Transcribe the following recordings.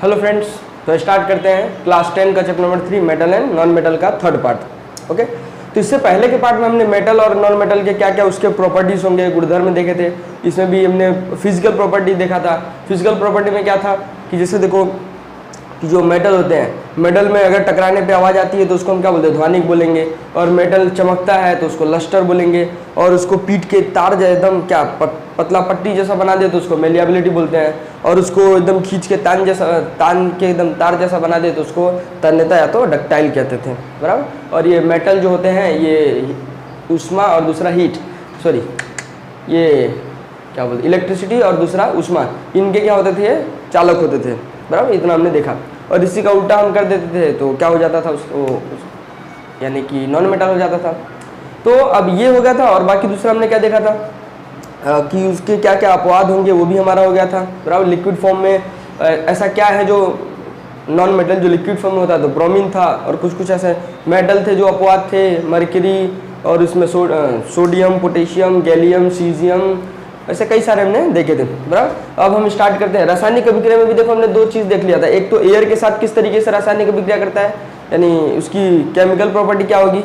Hello friends, तो start करते हैं क्लास 10 का chapter number 3 metal and non metal का थर्ड पार्ट। ओके, तो इससे पहले के पार्ट में हमने मेटल और नॉन मेटल के क्या क्या उसके प्रॉपर्टीज होंगे, गुणधर्म देखे थे। इसमें भी हमने फिजिकल प्रॉपर्टी देखा था। फिजिकल प्रॉपर्टी में क्या था कि जैसे देखो कि जो मेटल होते हैं, मेटल में अगर टकराने पे आवाज़ आती है तो उसको हम क्या बोलते हैं, ध्वनिक बोलेंगे। और मेटल चमकता है तो उसको लस्टर बोलेंगे। और उसको पीट के तार एकदम क्या पतला पट्टी जैसा बना दे तो उसको मेलिएबिलिटी बोलते हैं। और उसको एकदम खींच के तान के एकदम तार जैसा बना दे तो उसको तन्यता या तो डक्टाइल कहते थे, बराबर। और ये मेटल जो होते हैं ये ऊष्मा और दूसरा हीट, सॉरी ये क्या बोलते, इलेक्ट्रिसिटी और दूसरा ऊष्मा, इनके क्या होते थे, चालक होते थे, बराबर। इतना हमने देखा। और इसी का उल्टा हम कर देते थे तो क्या हो जाता था उसको, यानी कि नॉन मेटल हो जाता था। तो अब ये हो गया था। और बाकी दूसरा हमने क्या देखा था कि उसके क्या क्या अपवाद होंगे, वो भी हमारा हो गया था, बराबर। लिक्विड फॉर्म में ऐसा क्या है जो नॉन मेटल जो लिक्विड फॉर्म में होता है, तो ब्रोमीन था। और कुछ ऐसे मेटल थे जो अपवाद थे, मर्क्यूरी और उसमें सोडियम, पोटेशियम, गैलियम, सीजियम, ऐसे कई सारे हमने देखे थे, बराबर। अब हम स्टार्ट करते हैं। रासायनिक अभिक्रिया में भी देखो हमने दो चीज़ देख लिया था। एक तो एयर के साथ किस तरीके से रासायनिक अभिक्रिया करता है, यानी उसकी केमिकल प्रॉपर्टी क्या होगी,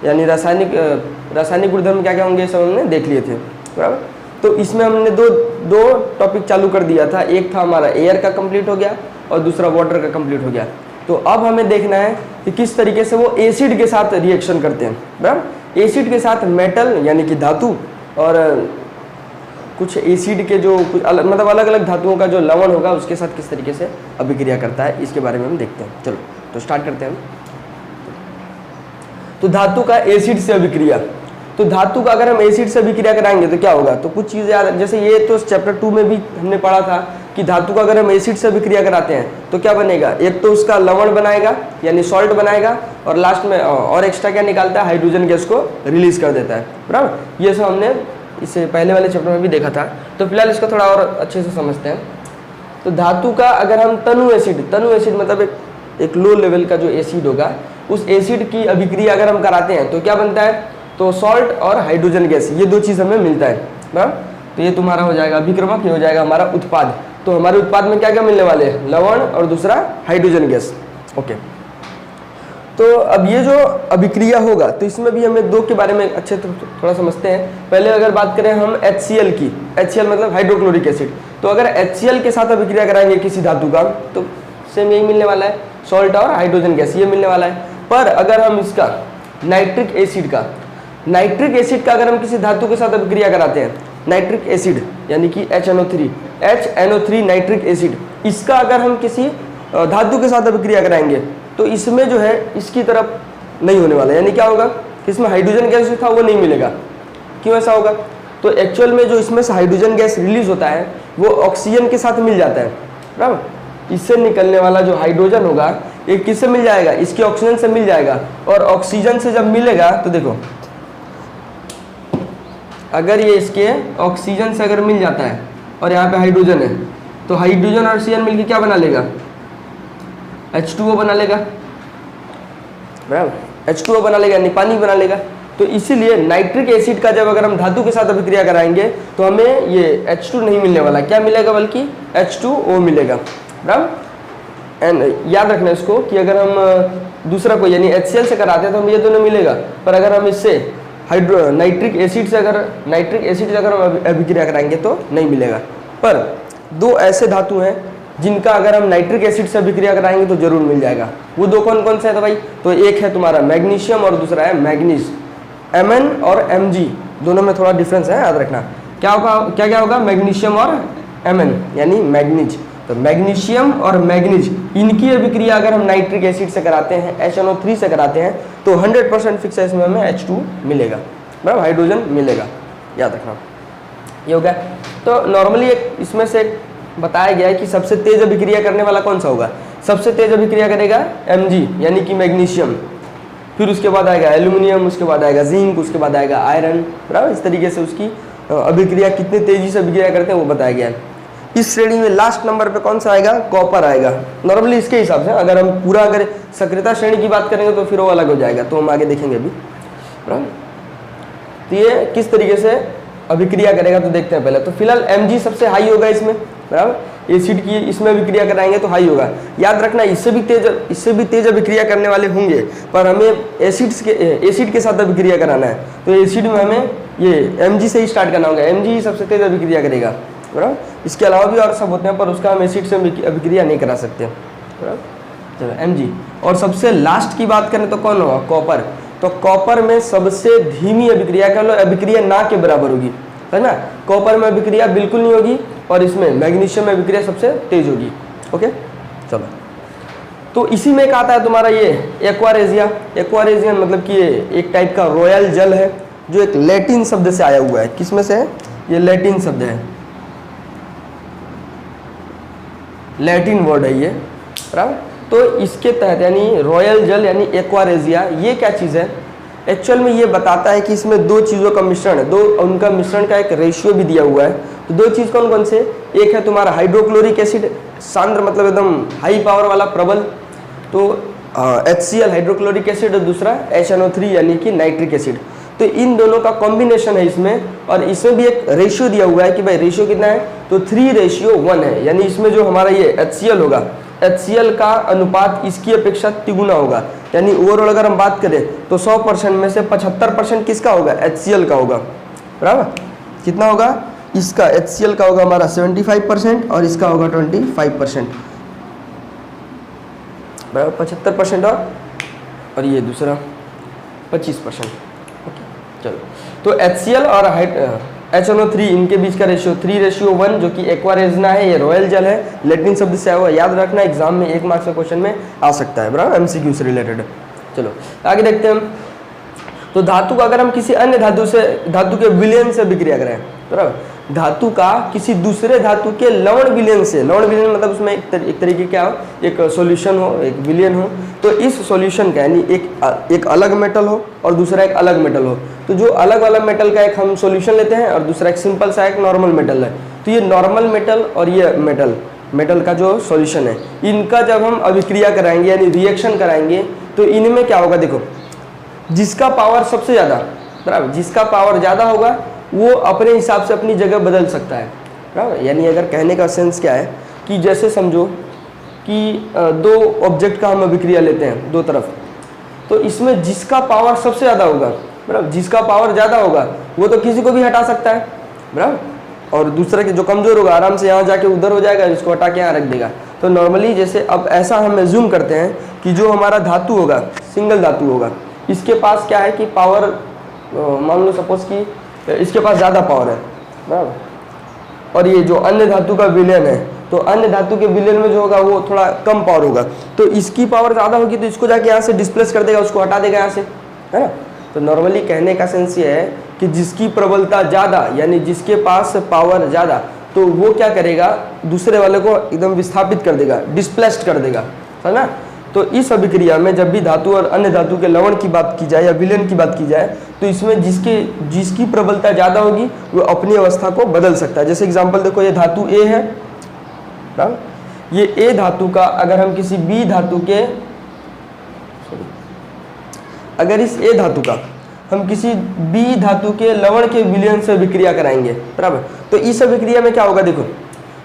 यानी रासायनिक गुणधर्म क्या क्या होंगे, सब हमने देख लिए थे, बराबर। तो इसमें हमने दो टॉपिक चालू कर दिया था। एक था हमारा एयर का कंप्लीट हो गया और दूसरा वाटर का कंप्लीट हो गया। तो अब हमें देखना है कि किस तरीके से वो एसिड के साथ रिएक्शन करते हैं, बराबर। एसिड के साथ मेटल यानी कि धातु और कुछ एसिड के जो कुछ मतलब अलग अलग धातुओं का जो लवण होगा उसके साथ किस तरीके से अभिक्रिया करता है, इसके बारे में हम देखते हैं। चलो तो स्टार्ट करते हैं। तो धातु का एसिड से अभिक्रिया, तो धातु का अगर हम एसिड से अभिक्रिया कराएंगे तो क्या होगा, तो कुछ चीज़ें याद, जैसे ये तो चैप्टर 2 में भी हमने पढ़ा था कि धातु का अगर हम एसिड से अभिक्रिया कराते हैं तो क्या बनेगा, एक तो उसका लवण बनाएगा यानी सॉल्ट बनाएगा, और लास्ट में और एक्स्ट्रा क्या निकालता है, हाइड्रोजन गैस को रिलीज कर देता है, बराबर। ये सब हमने इससे पहले वाले चैप्टर में भी देखा था। तो फिलहाल इसको थोड़ा और अच्छे से समझते हैं। तो धातु का अगर हम तनु एसिड मतलब एक लो लेवल का जो एसिड होगा, उस एसिड की अभिक्रिया अगर हम कराते हैं तो क्या बनता है, तो सॉल्ट और हाइड्रोजन गैस, ये दो चीज़ हमें मिलता है, बराबर। तो ये तुम्हारा हो जाएगा अभिक्रमक, ये हो जाएगा हमारा उत्पाद। तो हमारे उत्पाद में क्या क्या मिलने वाले हैं, लवण और दूसरा हाइड्रोजन गैस। ओके, तो अब ये जो अभिक्रिया होगा तो इसमें भी हमें दो के बारे में अच्छे थोड़ा समझते हैं। पहले अगर बात करें हम HCl की, HCl मतलब हाइड्रोक्लोरिक एसिड। तो अगर HCl के साथ अभिक्रिया कराएंगे किसी धातु का तो सेम यही मिलने वाला है, सॉल्ट और हाइड्रोजन गैस, ये मिलने वाला है। पर अगर हम इसका नाइट्रिक एसिड का अगर हम किसी धातु के साथ अभिक्रिया कराते हैं, नाइट्रिक एसिड यानी कि HNO3 नाइट्रिक एसिड, इसका अगर हम किसी धातु के साथ अभिक्रिया कराएंगे तो इसमें जो है इसकी तरफ नहीं होने वाला, यानी क्या होगा, इसमें हाइड्रोजन गैस जो था वो नहीं मिलेगा। क्यों ऐसा होगा, तो एक्चुअल में जो इसमें से हाइड्रोजन गैस रिलीज होता है वो ऑक्सीजन के साथ मिल जाता है, बराबर। इससे निकलने वाला जो हाइड्रोजन होगा ये किससे मिल जाएगा, इसके ऑक्सीजन से मिल जाएगा। और ऑक्सीजन से जब मिलेगा तो देखो, अगर ये इसके ऑक्सीजन से अगर मिल जाता है और यहाँ पे हाइड्रोजन है, तो हाइड्रोजन और ऑक्सीजन मिलकर क्या बना लेगा, H2O बना लेगा, बराबर। H2O बना लेगा यानी पानी बना लेगा। तो इसीलिए नाइट्रिक एसिड का जब अगर हम धातु के साथ अभिक्रिया कराएंगे तो हमें ये H2 नहीं मिलने वाला, क्या मिलेगा, बल्कि H2O मिलेगा, बराबर। एंड याद रखना इसको कि अगर हम दूसरा कोई यानी HCl से कराते हैं तो हमें ये दोनों मिलेगा। पर अगर हम इससे नाइट्रिक एसिड से अगर हम अभिक्रिया कराएंगे तो नहीं मिलेगा। पर दो ऐसे धातु हैं जिनका अगर हम नाइट्रिक एसिड से अभिक्रिया कराएंगे तो जरूर मिल जाएगा। वो दो कौन कौन से हैं, तो भाई तो एक है तुम्हारा मैग्नीशियम और दूसरा है मैग्नीज। Mn और Mg दोनों में थोड़ा डिफरेंस है, याद रखना। क्या होगा मैग्नीशियम और Mn यानी मैग्नीज। तो मैग्नीशियम और मैग्नीज इनकी अभिक्रिया अगर हम नाइट्रिक एसिड से कराते हैं, HNO3 से कराते हैं, तो 100% फिक्स है इसमें हमें H2 मिलेगा, बराबर, हाइड्रोजन मिलेगा, याद रखना। ये हो गया। तो नॉर्मली इसमें से बताया गया है कि सबसे तेज अभिक्रिया करने वाला कौन सा होगा, सबसे तेज अभिक्रिया करेगा Mg यानी कि मैग्नीशियम, फिर उसके बाद आएगा एल्यूमिनियम, उसके बाद आएगा जिंक, उसके बाद आएगा आयरन, बराबर। इस तरीके से उसकी अभिक्रिया कितनी तेजी से अभिक्रिया करते हैं वो बताया गया है। इस श्रेणी में लास्ट नंबर पे कौन सा आएगा, कॉपर आएगा। नॉर्मली इसके हिसाब से अगर हम पूरा अगर सक्रियता श्रेणी की बात करेंगे तो फिर वो अलग हो जाएगा, तो हम आगे देखेंगे अभी, बराबर। तो ये किस तरीके से अभिक्रिया करेगा तो देखते हैं पहले। तो फिलहाल Mg सबसे हाई होगा इसमें, बराबर। एसिड की इसमें अभिक्रिया कराएंगे तो हाई होगा। याद रखना इससे भी तेज अभिक्रिया करने वाले होंगे, पर हमें एसिड के साथ अभिक्रिया कराना है, तो एसिड में हमें ये Mg से ही स्टार्ट करना होगा। Mg ही सबसे तेज अभिक्रिया करेगा, बराबर। इसके अलावा भी और सब होते हैं, पर उसका हम एसिड से अभिक्रिया नहीं करा सकते, बराबर। चलो Mg। और सबसे लास्ट की बात करें तो कौन होगा? कॉपर। तो कॉपर में सबसे धीमी अभिक्रिया कर लो, अभिक्रिया ना के बराबर होगी, है ना। कॉपर में अभिक्रिया बिल्कुल नहीं होगी, और इसमें मैग्नीशियम में अभिक्रिया सबसे तेज होगी। ओके, चलो। तो इसी में एक आता है तुम्हारा ये एक्वारेजिया। एक्वारेजिया मतलब कि ये एक टाइप का रॉयल जल है, जो एक लैटिन शब्द से आया हुआ है। किसमें से है? ये लैटिन शब्द है, लैटिन वर्ड है ये, बराबर। तो इसके तहत यानी रॉयल जल यानी एक्वारेजिया, ये क्या चीज़ है? एक्चुअल में ये बताता है कि इसमें दो चीज़ों का मिश्रण है, उनका मिश्रण का एक रेशियो भी दिया हुआ है। तो दो चीज़ कौन कौन से? एक है तुम्हारा हाइड्रोक्लोरिक एसिड, सांद्र मतलब एकदम हाई पावर वाला प्रबल, तो HCl हाइड्रोक्लोरिक एसिड, और दूसरा HNO3 यानी कि नाइट्रिक एसिड। तो इन दोनों का कॉम्बिनेशन है इसमें, और इसमें भी एक रेशियो दिया हुआ है कि भाई रेशियो कितना है, तो 3:1 है। यानी इसमें जो हमारा ये HCl होगा, HCl का अनुपात इसकी अपेक्षा तिगुना होगा। यानी ओवरऑल अगर हम बात करें तो 100% में से 75% किसका होगा? HCl का होगा, बराबर। कितना होगा? इसका HCl का होगा हमारा 75% और इसका होगा 25%, बराबर। 75% और ये दूसरा 25%। चलो, तो HCl और HNO3 इनके बीच का रेशियो 3:1, जो कि एक्वारेजना है, ये रॉयल जल है, लैटिन शब्द से आया हुआ। याद रखना, एग्जाम में 1 मार्क्स का क्वेश्चन में आ सकता है, बराबर, MCQ से रिलेटेड। चलो आगे देखते हैं हम। तो धातु का अगर हम किसी अन्य धातु के विलयन से अभिक्रिया करें, बराबर, धातु का किसी दूसरे धातु के लवण विलयन से, लवण विलयन मतलब उसमें एक तरीके क्या हो, एक सॉल्यूशन हो, एक विलयन हो, तो इस सॉल्यूशन का यानी एक अलग मेटल हो और दूसरा एक अलग मेटल हो। तो जो अलग वाला मेटल का एक हम सॉल्यूशन लेते हैं और दूसरा एक सिंपल सा एक नॉर्मल मेटल है। तो ये नॉर्मल मेटल और ये मेटल का जो सॉल्यूशन है, इनका जब हम अभिक्रिया कराएंगे यानी रिएक्शन कराएंगे, तो इनमें क्या होगा? देखो, जिसका पावर सबसे ज़्यादा, बराबर, जिसका पावर ज़्यादा होगा वो अपने हिसाब से अपनी जगह बदल सकता है, बराबर। यानी अगर कहने का सेंस क्या है कि जैसे समझो कि दो ऑब्जेक्ट का हम अभिक्रिया लेते हैं दो तरफ, तो इसमें जिसका पावर सबसे ज़्यादा होगा, बराबर, जिसका पावर ज़्यादा होगा वो तो किसी को भी हटा सकता है, बराबर, और दूसरा के जो कमज़ोर होगा आराम से यहाँ जाके उधर हो जाएगा, इसको हटा के यहाँ रख देगा। तो नॉर्मली जैसे अब ऐसा हम एज्यूम करते हैं कि जो हमारा धातु होगा, सिंगल धातु होगा, इसके पास क्या है कि पावर, मान लो सपोज कि इसके पास ज़्यादा पावर है, बराबर, और ये जो अन्य धातु का विलयन है, तो अन्य धातु के विलयन में जो होगा वो थोड़ा कम पावर होगा। तो इसकी पावर ज़्यादा होगी तो इसको जाके यहाँ से डिस्प्लेस कर देगा, उसको हटा देगा यहाँ से, है ना। तो नॉर्मली कहने का सेंस ये है कि जिसकी प्रबलता ज़्यादा यानी जिसके पास पावर ज़्यादा, तो वो क्या करेगा? दूसरे वाले को एकदम विस्थापित कर देगा, डिस्प्लेस्ड कर देगा, है ना। तो इस अभिक्रिया में जब भी धातु और अन्य धातु के लवण की बात की जाए या विलयन की बात की जाए, तो इसमें जिसकी प्रबलता ज़्यादा होगी वो अपनी अवस्था को बदल सकता है। जैसे एग्जांपल देखो, ये धातु A है, ये A धातु का अगर हम किसी B धातु के, अगर इस A धातु का हम किसी B धातु के लवण के विलयन से अभिक्रिया कराएंगे, बराबर, तो इस अभिक्रिया में क्या होगा? देखो,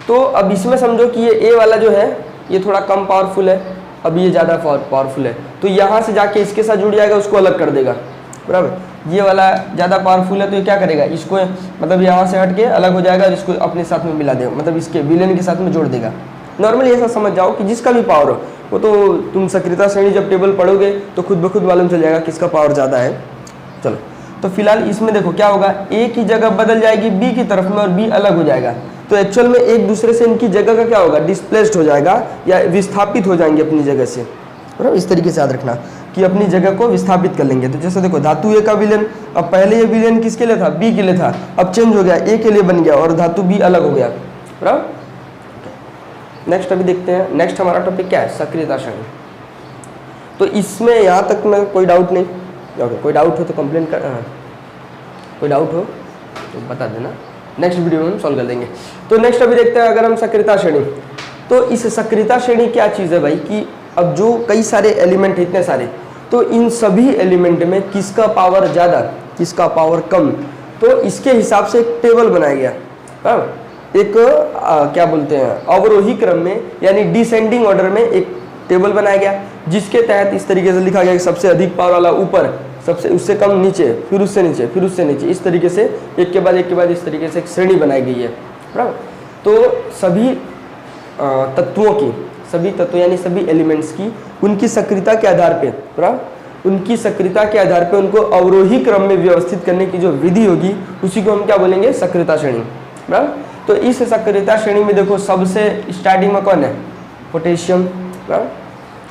तो अब इसमें समझो कि ये A वाला जो है ये थोड़ा कम पावरफुल है, अब ये ज़्यादा पावरफुल है, तो यहाँ से जाके इसके साथ जुड़ जाएगा, उसको अलग कर देगा, बराबर। ये वाला ज़्यादा पावरफुल है तो ये क्या करेगा? इसको मतलब यहाँ से हट के अलग हो जाएगा और इसको अपने साथ में मिला देगा, मतलब इसके विलयन के साथ में जोड़ देगा। नॉर्मली ऐसा समझ जाओ कि जिसका भी पावर हो, वो तो तुम सक्रियता श्रेणी जब टेबल पढ़ोगे तो खुद ब खुद मालूम चल जाएगा किसका पावर ज़्यादा है। चलो, तो फिलहाल इसमें देखो क्या होगा, A की जगह बदल जाएगी B की तरफ में और B अलग हो जाएगा। तो एक्चुअल में एक दूसरे से इनकी जगह का क्या होगा? डिस्प्लेस्ड हो जाएगा या विस्थापित हो जाएंगे अपनी जगह से, बराबर। इस तरीके से याद रखना कि अपनी जगह को विस्थापित कर लेंगे। तो जैसे देखो, धातु A का विलयन, अब पहले ये विलयन किसके लिए था? B के लिए था, अब चेंज हो गया, A के लिए बन गया और धातु B अलग हो गया, बराबर। नेक्स्ट अभी देखते हैं, नेक्स्ट हमारा टॉपिक क्या है? सक्रियता श्रेणी। तो इसमें यहाँ तक में कोई डाउट नहीं? ओके, कोई डाउट हो तो कंप्लेन कर, कोई डाउट हो तो बता देना, नेक्स्ट वीडियो में हम सॉल्व कर देंगे। तो नेक्स्ट अभी देखते हैं अगर हम सक्रियता श्रेणी। तो इस सक्रियता श्रेणी क्या चीज़ है भाई कि अब जो कई सारे एलिमेंट हैं, इतने सारे, तो इन सभी एलिमेंट में किसका पावर ज़्यादा, किसका पावर कम, तो इसके हिसाब से एक टेबल बनाया गया, बराबर। एक क्या बोलते हैं अवरोही क्रम में यानी डिसेंडिंग ऑर्डर में एक टेबल बनाया गया, जिसके तहत इस तरीके से लिखा गया कि सबसे अधिक पावर वाला ऊपर, सबसे उससे कम नीचे, फिर उससे नीचे, फिर उससे नीचे, इस तरीके से एक के बाद इस तरीके से एक श्रेणी बनाई गई है, बराबर। तो सभी तत्वों की, सभी तत्व यानी सभी एलिमेंट्स की उनकी सक्रियता के आधार पे, बराबर, उनकी सक्रियता के आधार पे उनको अवरोही क्रम में व्यवस्थित करने की जो विधि होगी उसी को हम क्या बोलेंगे, सक्रियता श्रेणी, बराबर। तो इस सक्रियता श्रेणी में देखो सबसे स्टार्टिंग में कौन है, पोटेशियम, बराबर।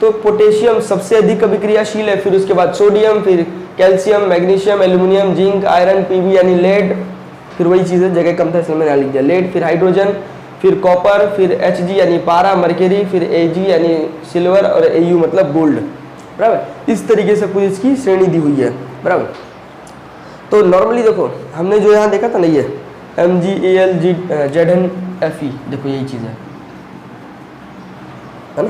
तो पोटेशियम सबसे अधिक अभिक्रियाशील है, फिर उसके बाद सोडियम, फिर calcium, magnesium, aluminium, zinc, iron, PB यानी लेड, फिर वही चीज़ें जगह कम था इसलिए मैंने लिख दिया लेड, फिर हाइड्रोजन, फिर कॉपर, फिर Hg यानी पारा, मरकरी, फिर Ag यानी सिल्वर और Au मतलब गोल्ड, बराबर। इस तरीके से पूरी इसकी श्रेणी दी हुई है, बराबर। तो नॉर्मली देखो हमने जो यहाँ देखा था ना ये MgAlZnFe, देखो यही चीज़ है ना।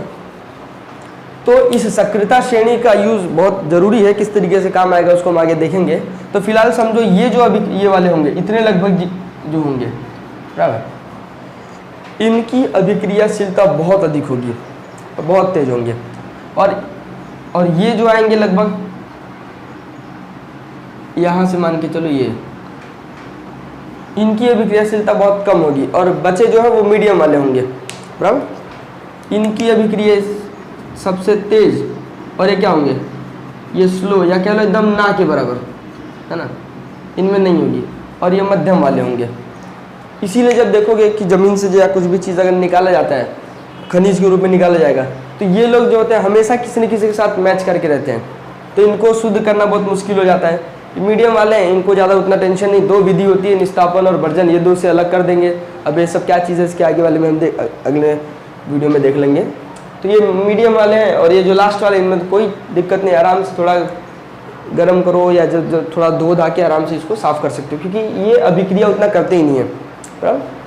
तो इस सक्रियता श्रेणी का यूज बहुत जरूरी है, किस तरीके से काम आएगा उसको हम आगे देखेंगे। तो फिलहाल समझो ये जो अभी ये वाले होंगे इतने लगभग जो होंगे, बराबर, इनकी अभिक्रियाशीलता बहुत अधिक होगी, बहुत तेज होंगे। और ये जो आएंगे लगभग यहाँ से मान के चलो ये, इनकी अभिक्रियाशीलता बहुत कम होगी, और बचे जो है वो मीडियम वाले होंगे, बराबर। इनकी अभिक्रिया सबसे तेज, और ये क्या होंगे, ये स्लो या कह लो एकदम ना के बराबर, है ना, इनमें नहीं होगी, और ये मध्यम वाले होंगे। इसीलिए जब देखोगे कि ज़मीन से जो या कुछ भी चीज़ अगर निकाला जाता है, खनिज के रूप में निकाला जाएगा, तो ये लोग जो होते हैं हमेशा किसी न किसी के साथ मैच करके रहते हैं, तो इनको शुद्ध करना बहुत मुश्किल हो जाता है। मीडियम वाले हैं, इनको ज़्यादा उतना टेंशन नहीं, दो विधि होती है निस्तापन और वर्जन, ये दो से अलग कर देंगे। अब ये सब क्या चीज़ है इसके आगे वाले में हम अगले वीडियो में देख लेंगे। तो ये मीडियम वाले हैं, और ये जो लास्ट वाले इनमें तो कोई दिक्कत नहीं, आराम से थोड़ा गर्म करो या जो थोड़ा धो धा के आराम से इसको साफ़ कर सकते हो, क्योंकि ये अभिक्रिया उतना करते ही नहीं है, बराबर।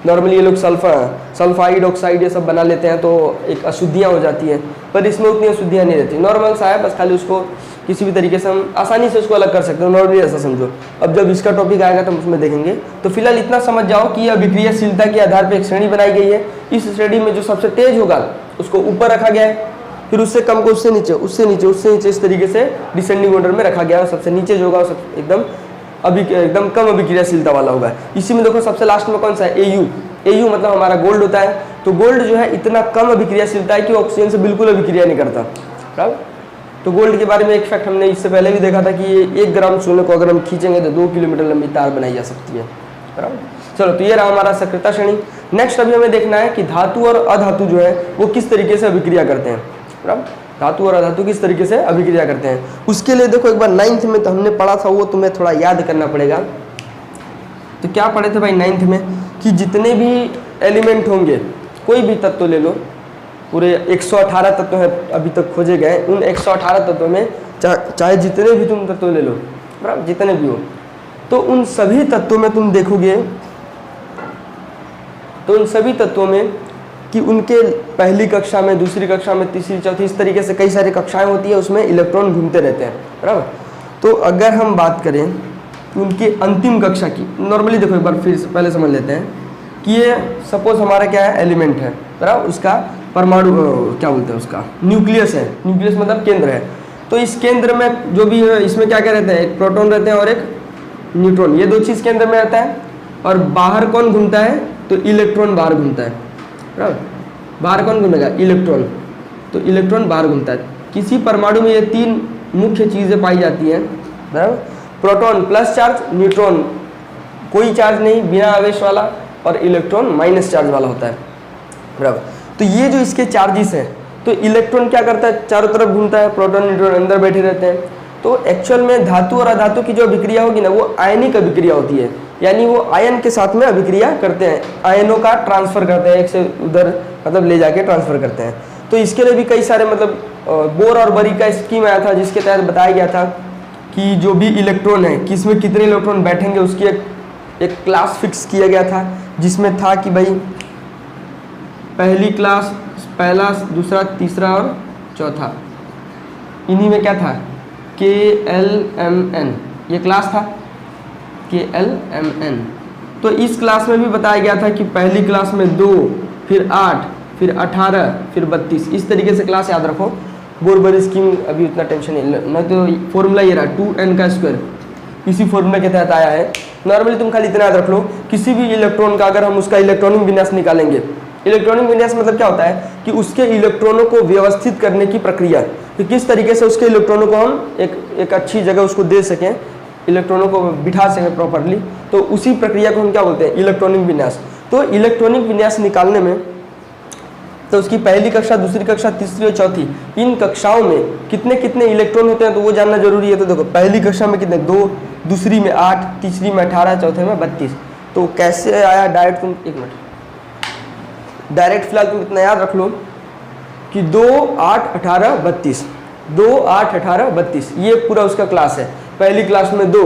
नॉर्मली ये लोग सल्फाइड ऑक्साइड ये सब बना लेते हैं, तो एक अशुद्धियाँ हो जाती हैं, पर इसमें उतनी अशुद्धियाँ नहीं रहती, नॉर्मल सा है, बस खाली उसको किसी भी तरीके से हम आसानी से उसको अलग कर सकते हैं, नॉर्मली ऐसा समझो। अब जब इसका टॉपिक आएगा तो हम उसमें देखेंगे। तो फिलहाल इतना समझ जाओ कि अभिक्रियाशीलता के आधार पर एक श्रेणी बनाई गई है। इस श्रेणी में जो सबसे तेज होगा उसको ऊपर रखा गया है, फिर उससे कम को उससे नीचे, उससे नीचे, उससे नीचे, इस तरीके से डिसेंडिंग ऑर्डर में रखा गया है। सबसे नीचे जो होगा एकदम कम अभिक्रियाशीलता वाला होगा। इसी में देखो सबसे लास्ट में कौन सा है, Au मतलब हमारा गोल्ड होता है। तो गोल्ड जो है इतना कम अभिक्रियाशीलता है कि ऑक्सीजन से बिल्कुल अभिक्रिया नहीं करता, बराबर। तो गोल्ड के बारे में एक फैक्ट हमने इससे पहले भी देखा था कि ये 1 ग्राम सोने को अगर हम खींचेंगे तो 2 किलोमीटर लंबी तार बनाई जा सकती है, बराबर। चलो, तो ये रहा हमारा सक्रियता श्रेणी। नेक्स्ट अभी हमें देखना है कि धातु और अधातु जो है वो किस तरीके से अभिक्रिया करते हैं, बराबर। धातु और अधातु किस तरीके से अभिक्रिया करते हैं, उसके लिए देखो एक बार 9th में तो हमने पढ़ा था, वो तुम्हें थोड़ा याद करना पड़ेगा। तो क्या पढ़े थे भाई 9th में, कि जितने भी एलिमेंट होंगे, कोई भी तत्व ले लो, पूरे 118 तत्व हैं अभी तक खोजे गए, उन 118 तत्वों में चाहे जितने भी तुम तत्व ले लो, बराबर, जितने भी हो, तो उन सभी तत्वों में तुम देखोगे, तो उन सभी तत्वों में कि उनके पहली कक्षा में, दूसरी कक्षा में, तीसरी, चौथी, इस तरीके से कई सारी कक्षाएं होती है, उसमें इलेक्ट्रॉन घूमते रहते हैं, बराबर। तो अगर हम बात करें उनकी अंतिम कक्षा की, नॉर्मली देखो एक बार फिर से पहले समझ लेते हैं कि ये सपोज हमारा क्या है, एलिमेंट है, बराबर, उसका परमाणु क्या बोलते हैं, उसका न्यूक्लियस है, न्यूक्लियस मतलब केंद्र है। तो इस केंद्र में जो भी है, इसमें क्या क्या रहते हैं, एक प्रोटॉन रहते हैं और एक न्यूट्रॉन, ये दो चीज़ केंद्र में रहता है। और बाहर कौन घूमता है, तो इलेक्ट्रॉन बाहर घूमता है, बराबर। बाहर कौन घूमेगा, इलेक्ट्रॉन, तो इलेक्ट्रॉन बाहर घूमता है। किसी परमाणु में ये 3 मुख्य चीज़ें पाई जाती हैं, बराबर। प्रोटॉन प्लस चार्ज, न्यूट्रॉन कोई चार्ज नहीं, बिना आवेश वाला, और इलेक्ट्रॉन माइनस चार्ज वाला होता है, बराबर। तो ये जो इसके चार्जेस हैं, तो इलेक्ट्रॉन क्या करता है, चारों तरफ घूमता है, प्रोटॉन न्यूट्रॉन अंदर बैठे रहते हैं। तो एक्चुअल में धातु और अधातु की जो अभिक्रिया होगी ना, वो आयनिक अभिक्रिया होती है, यानी वो आयन के साथ में अभिक्रिया करते हैं, आयनों का ट्रांसफर करते हैं, एक से उधर मतलब ले जाके ट्रांसफर करते हैं। तो इसके लिए भी कई सारे मतलब बोर और बरी का स्कीम आया था, जिसके तहत बताया गया था कि जो भी इलेक्ट्रॉन है, किसमें कितने इलेक्ट्रॉन बैठेंगे, उसकी एक क्लास फिक्स किया गया था, जिसमें था कि भाई पहली क्लास, पहला, दूसरा, तीसरा और चौथा, इन्हीं में क्या था, KLMN, ये क्लास था KLMN, तो इस क्लास में भी बताया गया था कि पहली क्लास में 2, फिर 8, फिर 18, फिर 32, इस तरीके से क्लास याद रखो। बोरबर स्कीम अभी उतना टेंशन नहीं, न तो फॉर्मूला ये रहा 2n का स्क्वायर, इसी फॉर्मूला के तहत आया है। नॉर्मली तुम खाली इतना याद रख लो, किसी भी इलेक्ट्रॉन का अगर हम उसका इलेक्ट्रॉनिक विन्यास निकालेंगे, इलेक्ट्रॉनिक विन्यास मतलब क्या होता है कि उसके इलेक्ट्रॉनों को व्यवस्थित करने की प्रक्रिया, कि किस तरीके से उसके इलेक्ट्रॉनों को हम एक अच्छी जगह उसको दे सकें, इलेक्ट्रॉनों को बिठा सकें प्रॉपरली, तो उसी प्रक्रिया को हम क्या बोलते हैं, इलेक्ट्रॉनिक विन्यास। तो इलेक्ट्रॉनिक विन्यास निकालने में तो उसकी पहली कक्षा, दूसरी कक्षा, तीसरी और चौथी, इन कक्षाओं में कितने कितने इलेक्ट्रॉन होते हैं तो वो जानना जरूरी है। तो देखो पहली कक्षा में कितने, 2, दूसरी में 8, तीसरी में 18, चौथे में 32। तो कैसे आया डायरेक्ट, तुम एक मिनट डायरेक्ट फिलहाल तुम इतना याद रख लो कि 2, 8, 18, 32, 2, 8, 18, 32, ये पूरा उसका क्लास है। पहली क्लास में 2,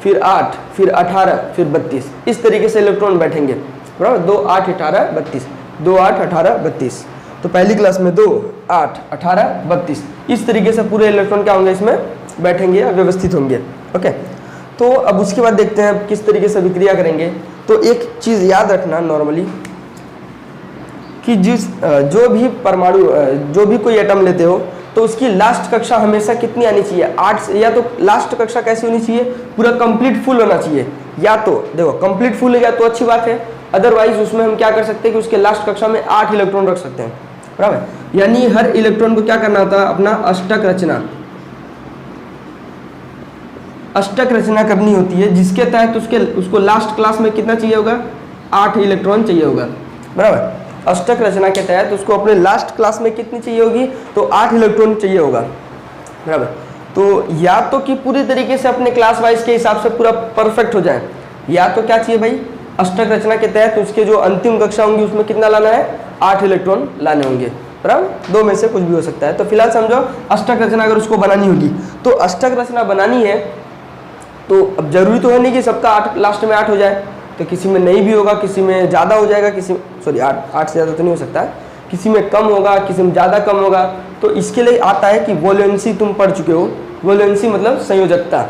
फिर 8, फिर 18, फिर 32, इस तरीके से इलेक्ट्रॉन बैठेंगे, बराबर। 2, 8, 18, 32, 2, 8, 18, 32। तो पहली क्लास में 2, 8, 18, 32, इस तरीके से पूरे इलेक्ट्रॉन क्या होंगे, इसमें बैठेंगे या व्यवस्थित होंगे। ओके, तो अब उसके बाद देखते हैं किस तरीके से विक्रिया करेंगे। तो एक चीज़ याद रखना नॉर्मली कि जो भी परमाणु, जो भी कोई एटम लेते हो तो उसकी लास्ट कक्षा हमेशा कितनी आनी चाहिए, 8, या तो लास्ट कक्षा कैसी होनी चाहिए, पूरा कंप्लीट फुल होना चाहिए। या तो देखो कंप्लीट फुल है तो अच्छी बात है, अदरवाइज उसमें हम क्या कर सकते हैं कि उसके लास्ट कक्षा में 8 इलेक्ट्रॉन रख सकते हैं, बराबर। यानी हर इलेक्ट्रॉन को क्या करना होता है, अपना अष्टक रचना, अष्टक रचना करनी होती है, जिसके तहत उसको लास्ट क्लास में कितना चाहिए होगा, 8 इलेक्ट्रॉन चाहिए होगा, बराबर। अष्टक रचना के तहत उसको अपने लास्ट क्लास में कितनी चाहिए होगी, तो 8 इलेक्ट्रॉन चाहिए होगा, बराबर। तो या तो कि पूरी तरीके से अपने क्लास वाइज के हिसाब से पूरा परफेक्ट हो जाए, या तो क्या चाहिए भाई, अष्टक रचना के तहत उसके जो अंतिम कक्षा होंगी उसमें कितना लाना है, 8 इलेक्ट्रॉन लाने होंगे, बराबर। दो में से कुछ भी हो सकता है। तो फिलहाल समझो अष्टक रचना अगर उसको बनानी होगी, तो अष्टक रचना बनानी है तो अब जरूरी तो है नहीं कि सबका 8 लास्ट में 8 हो जाए, तो किसी में नहीं भी होगा, किसी में ज़्यादा हो जाएगा, किसी सॉरी 8 से ज़्यादा तो नहीं हो सकता, किसी में कम होगा, किसी में ज़्यादा कम होगा। तो इसके लिए आता है कि वैलेंसी, तुम पढ़ चुके हो, वैलेंसी मतलब संयोजकता।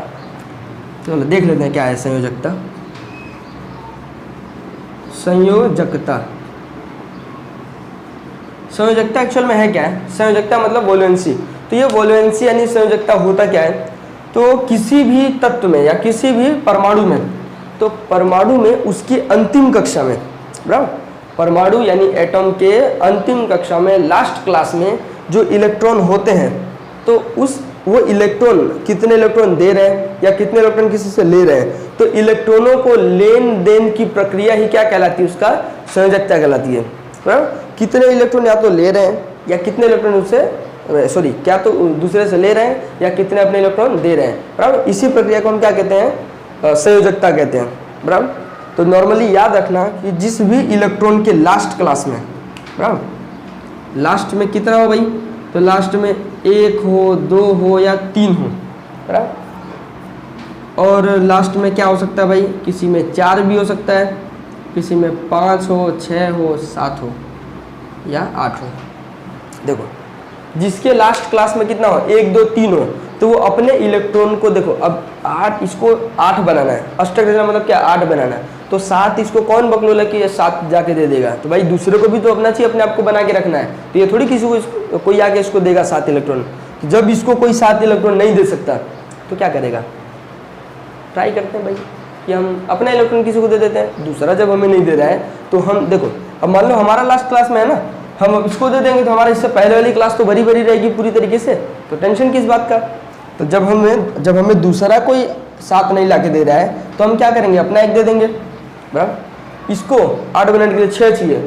चलो देख लेते हैं क्या है संयोजकता। संयोजकता, संयोजकता एक्चुअल में है क्या है, संयोजकता मतलब वैलेंसी। तो ये वैलेंसी यानी संयोजकता होता क्या है, तो किसी भी तत्व में या किसी भी परमाणु में, तो परमाणु में उसकी अंतिम कक्षा में, बराबर, परमाणु यानी एटम के अंतिम कक्षा में लास्ट क्लास में जो इलेक्ट्रॉन होते हैं, तो वो इलेक्ट्रॉन कितने इलेक्ट्रॉन दे रहे हैं या कितने इलेक्ट्रॉन किसी से ले रहे हैं, तो इलेक्ट्रॉनों को लेन देन की प्रक्रिया ही क्या कहलाती है, उसका संयोजकता कहलाती है, बराबर। कितने इलेक्ट्रॉन या तो ले रहे हैं या कितने इलेक्ट्रॉन उससे सॉरी क्या तो दूसरे से ले रहे हैं या कितने अपने इलेक्ट्रॉन दे रहे हैं, बराबर। इसी प्रक्रिया को हम क्या कहते हैं, संयोजकता कहते हैं, बराबर। तो नॉर्मली याद रखना कि जिस भी इलेक्ट्रॉन के लास्ट क्लास में, बराबर, लास्ट में कितना हो भाई, तो लास्ट में 1 हो, 2 हो या 3 हो, बराबर। और लास्ट में क्या हो सकता है भाई, किसी में 4 भी हो सकता है, किसी में 5 हो, 6 हो, 7 हो या 8 हो। देखो जिसके लास्ट क्लास में कितना हो, 1, 2, 3 हो, तो वो अपने इलेक्ट्रॉन को देखो, अब 8, इसको 8 बनाना है, अष्टक रचना मतलब क्या, 8 बनाना है, तो 7 इसको कौन बकलोल है कि ये 7 जाके दे देगा, तो भाई दूसरे को भी तो अपना चाहिए, अपने आप को बना के रखना है। तो ये थोड़ी किसी को कोई आके इसको देगा 7 इलेक्ट्रॉन। तो जब इसको कोई 7 इलेक्ट्रॉन नहीं दे सकता तो क्या करेगा, ट्राई करते हैं भाई कि हम अपना इलेक्ट्रॉन किसी को दे देते हैं। दूसरा जब हमें नहीं दे रहा है तो हम देखो, अब मान लो हमारा लास्ट क्लास में है ना, हम अब इसको दे देंगे तो हमारा इससे पहले वाली क्लास तो भरी भरी रहेगी पूरी तरीके से, तो टेंशन किस बात का। तो जब हमें दूसरा कोई 7 नहीं ला के दे रहा है तो हम क्या करेंगे, अपना 1 दे देंगे, बराबर। इसको 8 बनाने के लिए 6 चाहिए,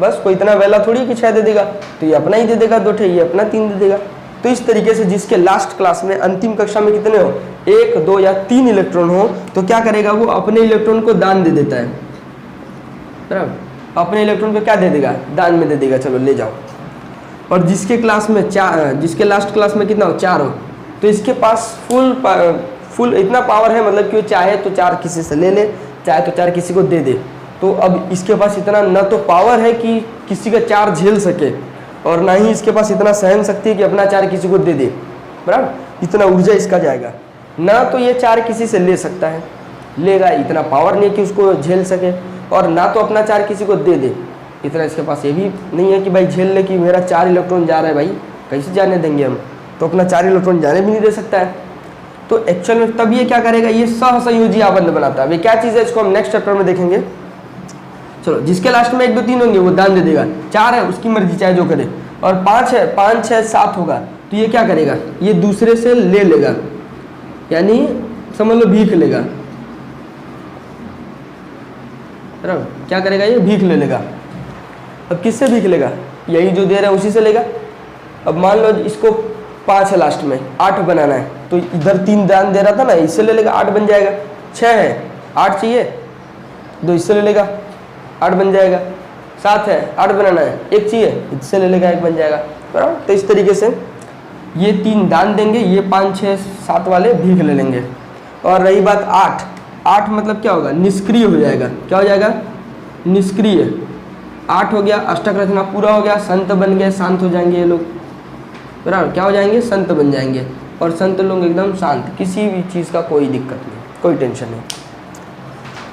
बस कोई इतना वेला थोड़ी कि 6 दे देगा, तो ये अपना ही दे देगा 2 ठे, ये अपना 3 दे देगा। तो इस तरीके से जिसके लास्ट क्लास में अंतिम कक्षा में कितने हो, 1, 2 या 3 इलेक्ट्रॉन हो, तो क्या करेगा, वो अपने इलेक्ट्रॉन को दान दे देता है, बराबर। अपने इलेक्ट्रॉन को क्या दे देगा, दान में दे देगा, चलो ले जाओ। और जिसके क्लास में जिसके लास्ट क्लास में कितना हो, 4 हो, तो इसके पास फुल इतना पावर है, मतलब कि वो चाहे तो 4 किसी से ले ले, चाहे तो 4 किसी को दे दे। तो अब इसके पास इतना न तो पावर है कि किसी का 4 झेल सके, और ना ही इसके पास इतना सहन शक्ति है कि अपना 4 किसी को दे दे, बराबर। इतना ऊर्जा इसका जाएगा, ना तो ये 4 किसी से ले सकता है, लेगा, इतना पावर नहीं है कि उसको झेल सके, और ना तो अपना चार्ज किसी को दे दे, इतना इसके पास ये भी नहीं है कि भाई झेल ले कि मेरा 4 इलेक्ट्रॉन जा रहा है, भाई कैसे जाने देंगे हम, तो अपना 4 इलेक्ट्रॉन जाने भी नहीं दे सकता है। तो एक्चुअल में तब ये क्या करेगा, ये सहसंयोजी आबंध बनाता है। वे क्या चीज़ है, इसको हम नेक्स्ट चैप्टर में देखेंगे। चलो, जिसके लास्ट में 1 2 3 होंगे वो दान दे देगा, 4 है उसकी मर्जी चाहे जो करे, और 5 है 5 6 7 होगा तो ये क्या करेगा, ये दूसरे से ले लेगा, यानी समझ लो भीख लेगा, बराबर, क्या करेगा, ये भीख ले लेगा। अब किससे भीख लेगा, यही जो दे रहा है उसी से लेगा। अब मान लो इसको 5 है लास्ट में, 8 बनाना है, तो इधर 3 दान दे रहा था ना, इससे ले लेगा, 8 बन जाएगा। 6 है, 8 चाहिए, 2 इससे ले लेगा, 8 बन जाएगा। 7 है, 8 बनाना है, 1 चाहिए, इससे ले लेगा, 1 बन जाएगा, बराबर। तो इस तरीके से ये 3 दान देंगे, ये 5 6 7 वाले भीख ले लेंगे। और रही बात 8 मतलब क्या होगा, निष्क्रिय हो जाएगा। क्या हो जाएगा, निष्क्रिय। 8 हो गया, अष्टक रचना पूरा हो गया, संत बन गए, शांत हो जाएंगे ये लोग, बराबर। क्या हो जाएंगे, संत बन जाएंगे, और संत लोग एकदम शांत, किसी भी चीज़ का कोई दिक्कत नहीं, कोई टेंशन नहीं।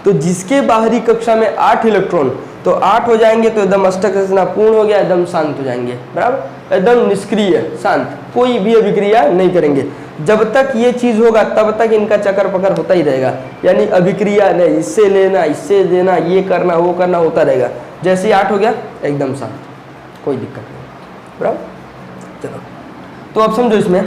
तो जिसके बाहरी कक्षा में 8 इलेक्ट्रॉन, तो 8 हो जाएंगे तो एकदम अष्टक रचना पूर्ण हो गया, एकदम शांत हो जाएंगे, बराबर, एकदम निष्क्रिय, शांत, कोई भी अभिक्रिया नहीं करेंगे। जब तक ये चीज़ होगा तब तक इनका चक्कर पकड़ होता ही रहेगा, यानी अभिक्रिया नहीं, इससे लेना, इससे देना, ये करना, वो करना होता रहेगा। जैसे ही 8 हो गया एकदम शांत, कोई दिक्कत नहीं, बराबर। चलो, तो अब समझो इसमें,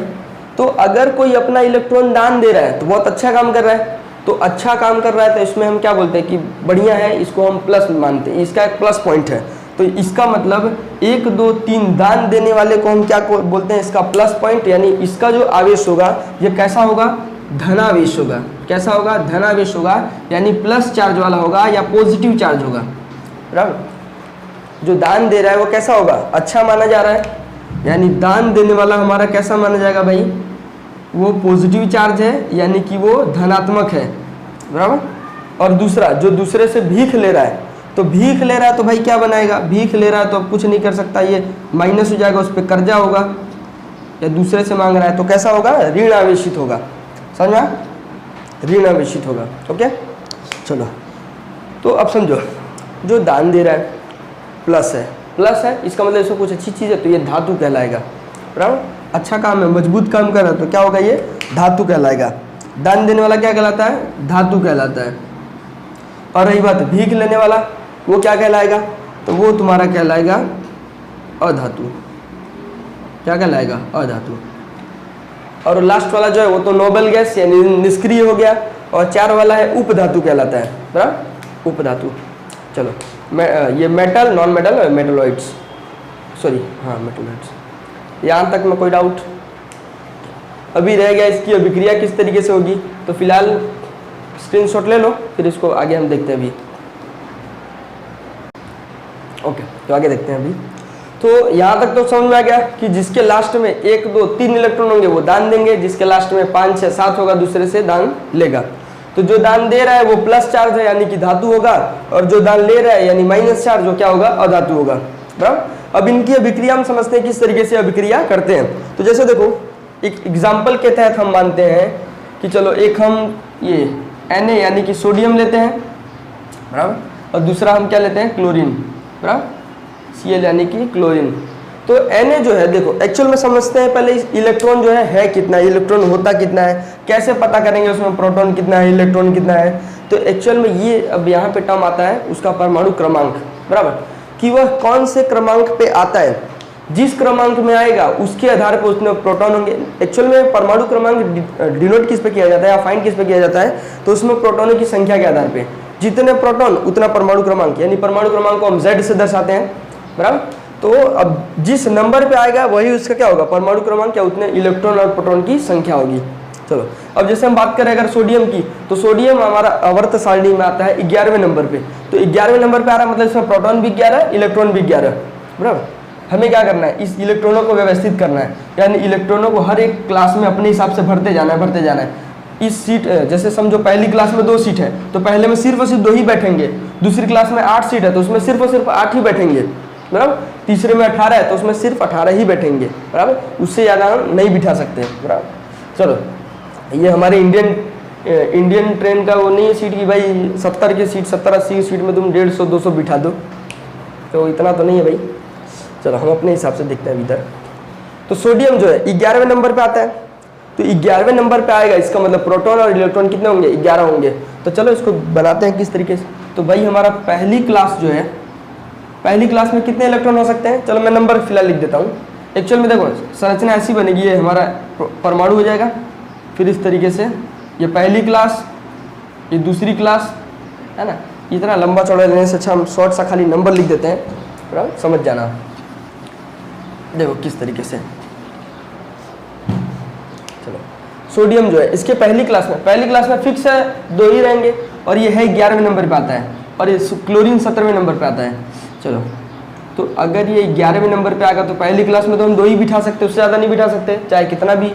तो अगर कोई अपना इलेक्ट्रॉन दान दे रहा है तो बहुत अच्छा काम कर रहा है, तो अच्छा काम कर रहा है तो इसमें हम क्या बोलते हैं कि बढ़िया है, इसको हम प्लस मानते हैं, इसका एक प्लस पॉइंट है। तो इसका मतलब 1 2 3 दान देने वाले को हम क्या बोलते हैं, इसका प्लस पॉइंट, यानी इसका जो आवेश होगा ये कैसा होगा, धनावेश होगा। कैसा होगा, धनावेश होगा, यानी प्लस चार्ज वाला होगा या पॉजिटिव चार्ज होगा, बराबर। जो दान दे रहा है वो कैसा होगा, अच्छा माना जा रहा है, यानी दान देने वाला हमारा कैसा माना जाएगा भाई, वो पॉजिटिव चार्ज है, यानी कि वो धनात्मक है, बराबर। और दूसरा जो दूसरे से भीख ले रहा है, तो भीख ले रहा है तो भाई क्या बनाएगा, भीख ले रहा है तो अब कुछ नहीं कर सकता, ये माइनस हो जाएगा, उस पर कर्जा होगा, या दूसरे से मांग रहा है तो कैसा होगा, ऋण आवेशित होगा, समझ में, ऋण आवेशित होगा। ओके, चलो, तो अब समझो, जो दान दे रहा है प्लस है, प्लस है, इसका मतलब इसको कुछ अच्छी चीज़ है तो ये धातु कहलाएगा, बराबर। अच्छा काम है, मजबूत काम कर रहा है तो क्या होगा, ये धातु कहलाएगा। दान देने वाला क्या कहलाता है, धातु कहलाता है। और रही बात भीख लेने वाला, वो क्या कहलाएगा, तो वो तुम्हारा कहलाएगा अधातु। क्या कहलाएगा, अधातु। और लास्ट वाला जो है वो तो नोबल गैस यानी निष्क्रिय हो गया, और 4 वाला है उपधातु कहलाता है, बराबर, उपधातु। चलो, ये मेटल, नॉन मेटल और मेटलॉइड्स, सॉरी हाँ मेटलॉइड्स। यहाँ तक में कोई डाउट? अभी रह गया इसकी अभिक्रिया किस तरीके से होगी, तो फिलहाल स्क्रीनशॉट ले लो, फिर इसको आगे हम देखते हैं अभी। ओके, तो आगे देखते हैं अभी। तो यहाँ तक तो समझ में आ गया कि जिसके लास्ट में 1 2 3 इलेक्ट्रॉन होंगे वो दान देंगे, जिसके लास्ट में 5 6 7 होगा दूसरे से दान लेगा। तो जो दान दे रहा है वो प्लस चार्ज है, यानी कि धातु होगा, और जो दान ले रहा है यानी माइनस चार्ज, वो क्या होगा, अधातु होगा, बराबर। अब इनकी अभिक्रिया हम समझते हैं किस तरीके से अभिक्रिया करते हैं। तो जैसे देखो, एक एग्जाम्पल के तहत हम मानते हैं कि चलो एक हम ये Na यानी कि सोडियम लेते हैं, बराबर, और दूसरा हम क्या लेते हैं, क्लोरीन, बराबर, Cl यानी कि क्लोरीन। तो Na जो है, देखो एक्चुअल में समझते हैं पहले इलेक्ट्रॉन जो है कितना, इलेक्ट्रॉन होता कितना है, कैसे पता करेंगे उसमें प्रोटॉन कितना है, इलेक्ट्रॉन कितना है। तो एक्चुअल में ये अब यहाँ पे टर्म आता है उसका परमाणु क्रमांक, बराबर, कि वह कौन से क्रमांक पे आता है, जिस क्रमांक में आएगा उसके आधार पर उसमें प्रोटॉन होंगे। एक्चुअल में परमाणु क्रमांक डिनोट किस पे किया जाता है या फाइंड किस पे किया जाता है, तो उसमें प्रोटॉनों की संख्या के आधार पे, जितने प्रोटॉन उतना परमाणु क्रमांक, यानी परमाणु क्रमांक को हम Z से दर्शाते हैं, बराबर। तो अब जिस नंबर पे आएगा वही उसका क्या होगा, परमाणु क्रमांक, या उतने इलेक्ट्रॉन और प्रोटॉन की संख्या होगी। चलो, अब जैसे हम बात करें अगर सोडियम की, तो सोडियम हमारा आवर्त सारणी में आता है 11वें नंबर पे। तो 11वें नंबर पे आ रहा है, मतलब इसमें प्रोटॉन भी 11, इलेक्ट्रॉन भी 11, बराबर। हमें क्या करना है, इस इलेक्ट्रॉनों को व्यवस्थित करना है, यानी इलेक्ट्रॉनों को हर एक क्लास में अपने हिसाब से भरते जाना है, भरते जाना है। इस सीट, जैसे समझो पहली क्लास में 2 सीट है तो पहले में सिर्फ और सिर्फ 2 ही बैठेंगे, दूसरी क्लास में 8 सीट है तो उसमें सिर्फ और सिर्फ 8 ही बैठेंगे, बराबर। तीसरे में 18 है तो उसमें सिर्फ 18 ही बैठेंगे, बराबर, उससे ज़्यादा हम नहीं बिठा सकते, बराबर। चलो, ये हमारे इंडियन इंडियन ट्रेन का वो नहीं है सीट कि भाई 70 की सीट 70-80 की सीट में तुम 150-200 बिठा दो, तो इतना तो नहीं है भाई। चलो हम अपने हिसाब से देखते हैं अभी तक। तो सोडियम जो है 11वें नंबर पे आता है, तो 11वें नंबर पे आएगा, इसका मतलब प्रोटॉन और इलेक्ट्रॉन कितने होंगे, 11 होंगे। तो चलो इसको बनाते हैं किस तरीके से। तो भाई हमारा पहली क्लास जो है, पहली क्लास में कितने इलेक्ट्रॉन हो सकते हैं, चलो मैं नंबर फिलहाल लिख देता हूँ। एक्चुअल में देखो संरचना ऐसी बनेगी, ये हमारा परमाणु हो जाएगा, फिर इस तरीके से ये पहली क्लास, ये दूसरी क्लास, है ना। इतना लंबा चौड़ा लेने से अच्छा हम शॉर्ट सा खाली नंबर लिख देते हैं, बराबर, समझ जाना। देखो किस तरीके से, चलो सोडियम जो है इसके पहली क्लास में फिक्स है 2 ही रहेंगे, और ये है 11वें नंबर पे आता है, और ये क्लोरीन 17वें नंबर पे आता है। चलो तो अगर ये 11वें नंबर पे आएगा तो पहली क्लास में तो हम 2 ही बिठा सकते, उससे ज़्यादा नहीं बिठा सकते, चाहे कितना भी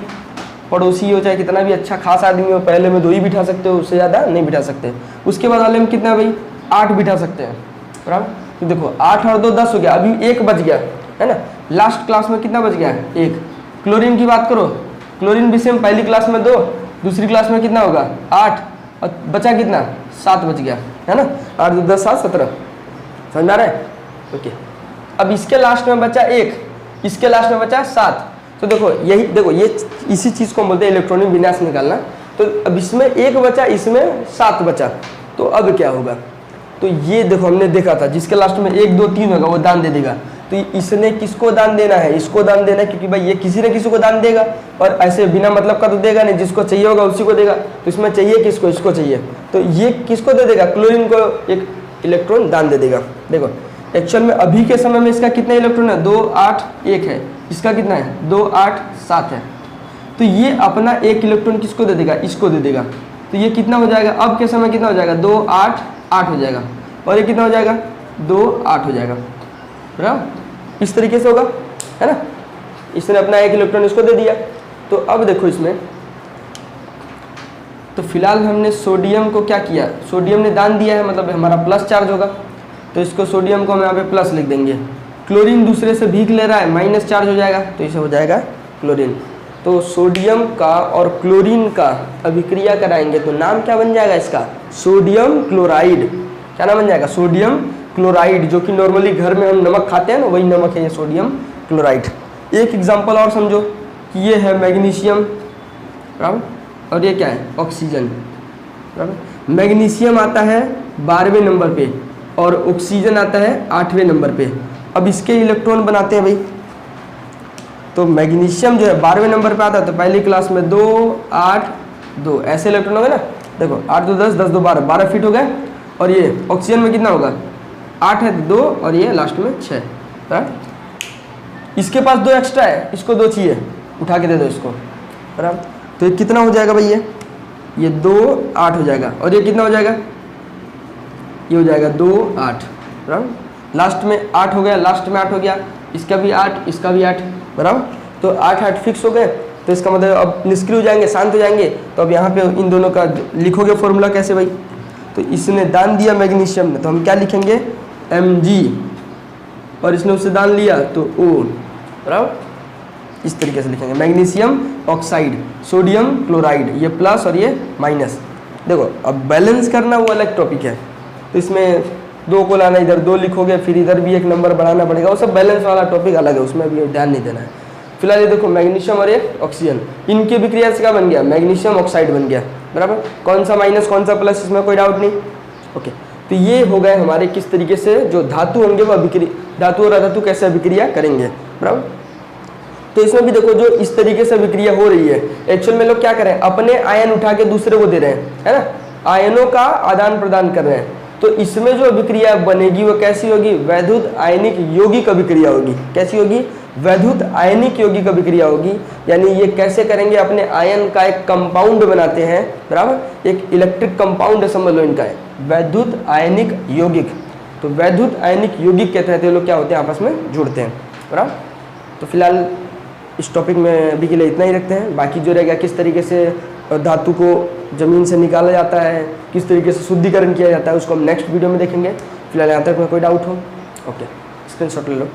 पड़ोसी हो, चाहे कितना भी अच्छा खास आदमी हो, पहले में 2 ही बिठा सकते हो, उससे ज़्यादा नहीं बिठा सकते। उसके बाद वाले में कितना भाई 8 बिठा सकते हैं, बराबर। तो देखो 8 और 2 10 हो गया, अभी 1 बच गया, है ना। लास्ट क्लास में कितना बच गया, 1। क्लोरीन की बात करो, क्लोरीन भी सेम, पहली क्लास में 2, दूसरी क्लास में कितना होगा 8, और बचा कितना 7 बच गया, है ना। 8 2 10 7 17, समझ में आ रहा है, ओके। अब इसके लास्ट में बचा 1, इसके लास्ट में बचा 7। तो देखो यही, देखो ये इसी चीज़ को हम बोलते हैं इलेक्ट्रॉनिक विन्यास निकालना। तो अब इसमें 1 बचा, इसमें 7 बचा, तो अब क्या होगा, तो ये देखो हमने देखा था जिसके लास्ट में 1 2 3 होगा वो दान दे देगा। तो इसने किसको दान देना है, इसको दान देना है, क्योंकि भाई ये किसी न किसी को दान देगा, और ऐसे बिना मतलब का तो देगा नहीं, जिसको चाहिए होगा उसी को देगा। तो इसमें चाहिए किसको, इसको चाहिए, तो ये किसको दे देगा, क्लोरीन को एक इलेक्ट्रॉन दान दे देगा। देखो एक्चुअल में अभी के समय में इसका कितना इलेक्ट्रॉन है, 2 8 1 है, इसका कितना है 2 8 7 है। तो ये अपना 1 इलेक्ट्रॉन किसको दे देगा, इसको दे देगा। तो ये कितना हो जाएगा, अब के समय कितना हो जाएगा 2 8 8 हो जाएगा, और ये कितना हो जाएगा 2 8 हो जाएगा, बराबर। इस तरीके से होगा, है ना। इसने अपना 1 इलेक्ट्रॉन इसको दे दिया। तो अब देखो इसमें, तो फिलहाल हमने सोडियम को क्या किया, सोडियम ने दान दिया है, मतलब हमारा प्लस चार्ज होगा, तो इसको सोडियम को हम यहाँ पे प्लस लिख देंगे। क्लोरीन दूसरे से भीख ले रहा है, माइनस चार्ज हो जाएगा, तो इसे हो जाएगा क्लोरीन। तो सोडियम का और क्लोरीन का अभिक्रिया कराएंगे तो नाम क्या बन जाएगा इसका, सोडियम क्लोराइड। क्या नाम बन जाएगा, सोडियम क्लोराइड, जो कि नॉर्मली घर में हम नमक खाते हैं ना, वही नमक है ये सोडियम क्लोराइड। एक एग्जांपल और समझो कि ये है मैग्नीशियम, बराबर, और ये क्या है ऑक्सीजन, बराबर। मैग्नीशियम आता है 12वें नंबर पे और ऑक्सीजन आता है 8वें नंबर पे। अब इसके इलेक्ट्रॉन बनाते हैं भाई। तो मैग्नीशियम जो है 12वें नंबर पे आता है, तो पहली क्लास में 2 8 2 ऐसे इलेक्ट्रॉन हो गए ना। देखो 8 2 10 10 2 12 12 फिट हो गए, और ये ऑक्सीजन में कितना होगा 8 है 2, और ये लास्ट में 6, बराबर। इसके पास 2 एक्स्ट्रा है, इसको 2 चाहिए, उठा के दे दो इसको, बराबर। तो ये कितना हो जाएगा भाई, ये 2 8 हो जाएगा, और ये कितना हो जाएगा, ये हो जाएगा 2 8, बराबर। लास्ट में 8 हो गया, लास्ट में 8 हो गया, इसका भी 8 इसका भी 8, बराबर। तो 8 8 फिक्स हो गए। तो इसका मतलब अब निष्क्रिय हो जाएंगे, शांत हो जाएंगे। तो अब यहाँ पे इन दोनों का लिखोगे फॉर्मूला कैसे भाई, तो इसने दान दिया मैग्नीशियम ने, तो हम क्या लिखेंगे Mg, और इसने उससे दान लिया तो O, बराबर। इस तरीके से लिखेंगे मैग्नीशियम ऑक्साइड, सोडियम क्लोराइड, ये प्लस और ये माइनस। देखो अब बैलेंस करना वो अलग टॉपिक है, तो इसमें 2 को लाना, इधर 2 लिखोगे, फिर इधर भी 1 नंबर बढ़ाना पड़ेगा, वो सब बैलेंस वाला टॉपिक अलग है, उसमें भी ध्यान नहीं देना है। फिलहाल ये देखो मैग्नीशियम और ये ऑक्सीजन, इनके विक्रिया से क्या बन गया, मैग्नीशियम ऑक्साइड बन गया, बराबर। कौन सा माइनस कौन सा प्लस, इसमें कोई डाउट नहीं, ओके। तो ये हो गए हमारे किस तरीके से जो धातु होंगे वो अभिक्रिया, धातु और अधातु कैसे अभिक्रिया करेंगे, बराबर। तो इसमें भी देखो जो इस तरीके से विक्रिया हो रही है, एक्चुअल में लोग क्या कर रहे हैं, अपने आयन उठा के दूसरे को दे रहे हैं, है ना, आयनों का आदान प्रदान कर रहे हैं। तो इसमें जो अभिक्रिया बनेगी वो कैसी होगी, वैद्युत आयनिक यौगिक अभिक्रिया होगी। कैसी होगी, वैद्युत आयनिक यौगिक अभिक्रिया होगी। यानी ये कैसे करेंगे, अपने आयन का एक कंपाउंड बनाते हैं, बराबर, एक इलेक्ट्रिक कंपाउंड समझ लो इनका है, वैद्युत आयनिक यौगिक। तो वैद्युत आयनिक यौगिक के तहत ये लोग क्या होते हैं, आपस में जुड़ते हैं, बराबर। तो फिलहाल इस टॉपिक में अभी के लिए इतना ही रखते हैं। बाकी जो रहेगा किस तरीके से धातु को ज़मीन से निकाला जाता है, किस तरीके से शुद्धिकरण किया जाता है, उसको हम नेक्स्ट वीडियो में देखेंगे। फिलहाल यहाँ तक में कोई डाउट हो, ओके, स्क्रीनशॉट ले लो।